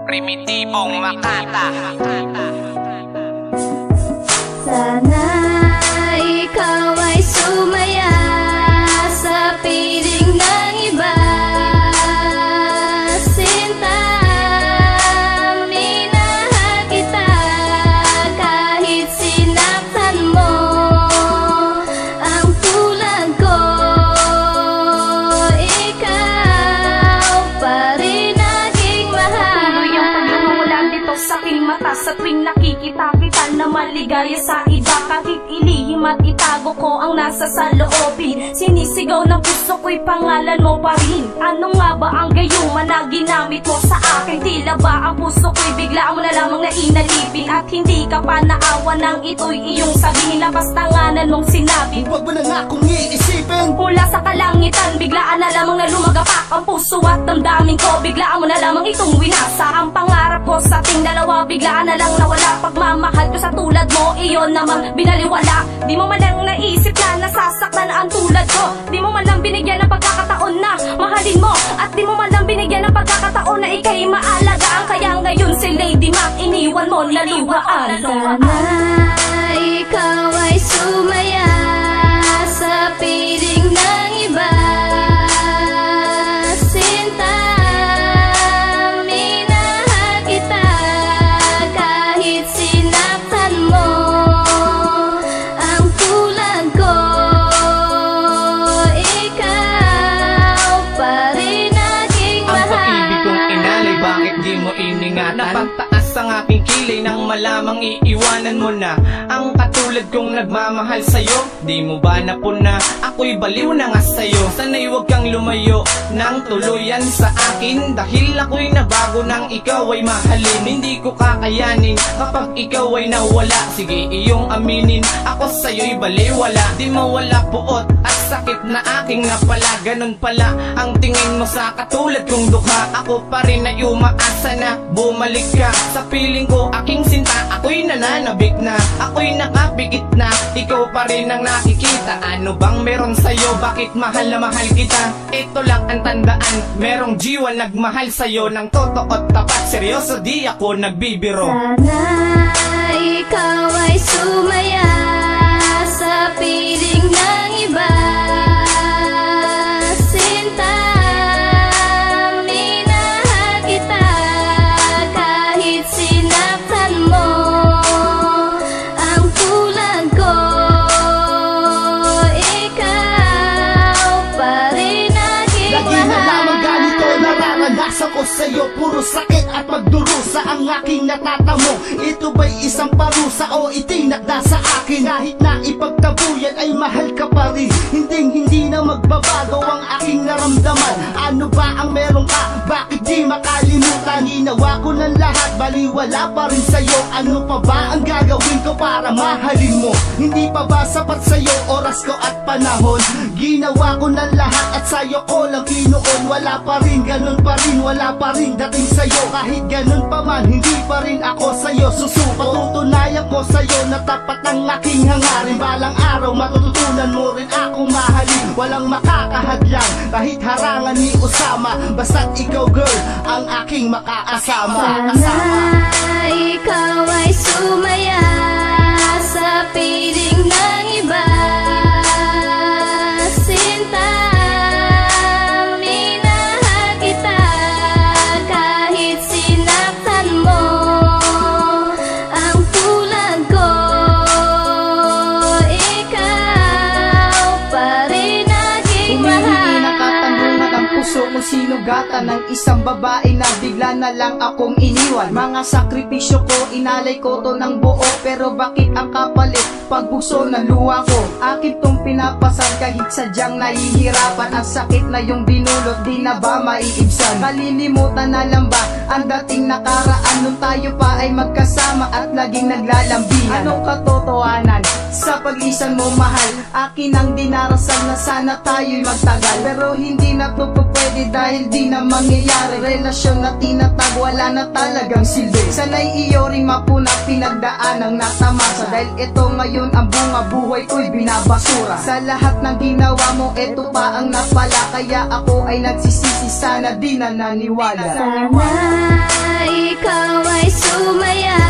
Primitibong Makata. Sana ikaw ay sumaya sa piling ng iba. Sinta, minahal kita kahit sinaktan mo. Ang tulad ko, ikaw pa rin aking mahal. Tuloy ang pagmamawala dito sa aking mata sa tuwing nakikita kita na maligaya sa iba. Kahit ilihim at itago ko ang nasa sa loobin, sinisigaw ng puso ko'y pangalan mo pa rin. Ano nga ba ang gayuma na ginamit mo sa akin? Tila ba ang puso ko'y bigla mo na lamang na inalipin, at hindi ka pa naawa nang ito'y iyong sabihin? Lapastanganan mong sinabi, huwag mo na nga kung iisipin. mula sa kalangitan, biglaan na lamang na lumagapak ang puso at damdamin ko. Biglaan mo na lamang itong winasa ang pangarap ko sa ating dalawa. Biglaan na lang nawala pagmamahal ko sa tulad mo, iyon namang binaliwala. Di mo man lang naisip na nasasaktan ang tulad ko. Di mo man lang binigyan ng pagkakataon na mahalin mo, at di mo man lang binigyan ng pagkakataon na ika'y maalagaan. Kaya ngayon si Lady Mac iniwan mo na luhaan. Sana ikaw ay sumaya sa piling ng iba. Sinta, minahal kita kahit sinaktan mo. Ang tulad ko, ikaw pa rin aking Ang mahal. pag-ibig kong inalay, bakit di mo iningatan? Napagtaas ang aking kilay nang malamang iiwanan mo na ang katulad kong nagmamahal sa'yo. Di mo ba napuna? Ako'y baliw na nga sa'yo. Sana'y huwag kang lumayo nang tuluyan sa akin, dahil ako'y nabago nang ikaw ay mahalin. Hindi ko kakayanin kapag ikaw ay nawala. Sige, iyong aminin, ako sa'yo'y baliwala. Di mawala puot at sakit na aking napala. Ganun pala ang tingin mo sa katulad kong dukha. Ako pa rin ay umaasa na bumalik ka sa piling ko, aking sinta. Ako'y nananabik na, ako'y nakapikit na, ikaw pa rin ang nakikita. Ano bang meron sa'yo? Bakit mahal na mahal kita? Ito lang ang tandaan, merong jiwa nagmahal sa'yo ng totoo at tapat. Seryoso, di ako nagbibiro. Sana ikaw ay sumaya sa piling ng iba. Sinta, minahal kita kahit sinaktan mo. Ang tulad ko, ikaw pa rin aking Lagi na lamang mahal. ganito nararanasan ko sa'yo. Puro sakit at magdurusa ang aking natatamo. Ito ba'y isang parusa o itinakda sa akin? Kahit na ipagtabuyan ay mahal ka pa rin. Hindi na magbabago ang aking naramdaman. Ano ba ang meron ka? Bakit di makalimutan? Ginawa ko ng lahat, baliwala pa rin sa'yo. Ano pa ba ang gagawin ko para mahalin mo? Hindi pa ba sapat sa'yo oras ko at panahon? Ginawa ko ng lahat at sa'yo ko lang kinuon. Wala pa rin, ganun pa rin, wala pa rin dating sa'yo. Kahit ganun pa man, hindi pa rin ako sa'yo susuko. Patutunayan ko sa'yo na tapat ang aking hangarin. Balang araw matututunan mo rin akong mahalin. Walang makakahadlang kahit harangan ni Osama. Basta't ikaw girl, ang aking makaasama. Sana ikaw ay sumaya sa piling ng iba. Sinta, minahal kita kahit sinaktan mo. Ang tulad ko, ikaw pa rin aking Humihingi mahal. ng katanungan ang puso mo, sinugatan ng isang babae na bigla na lang akong iniwan. Mga sakripisyo ko, inalay ko to ng buo, pero bakit ang kapalit? Pagbukso ng luha ko, akin tong pinapasan kahit sadyang nahihirapan. Ang sakit na yung dinulot dulot, di na ba maiibsan? Kalilimutan na lang ba ang dating nakaraan nung tayo pa ay magkasama at laging naglalambihan? Anong katotohanan sa pag-isan mo mahal? Akin ang dinarasal na sana tayo'y magtagal, pero hindi na to pwede dahil di na mangyayari. Relasyon na tinatag, wala na talagang silbi. Sana'y iyo ring mapuna pinagdaan ang natamasa, dahil ito ngayon ang bunga buhay ko'y binabasura. Sa lahat ng ginawa mo, eto pa ang napala, kaya ako ay nagsisisi, sana di na naniwala. Sana ikaw ay sumaya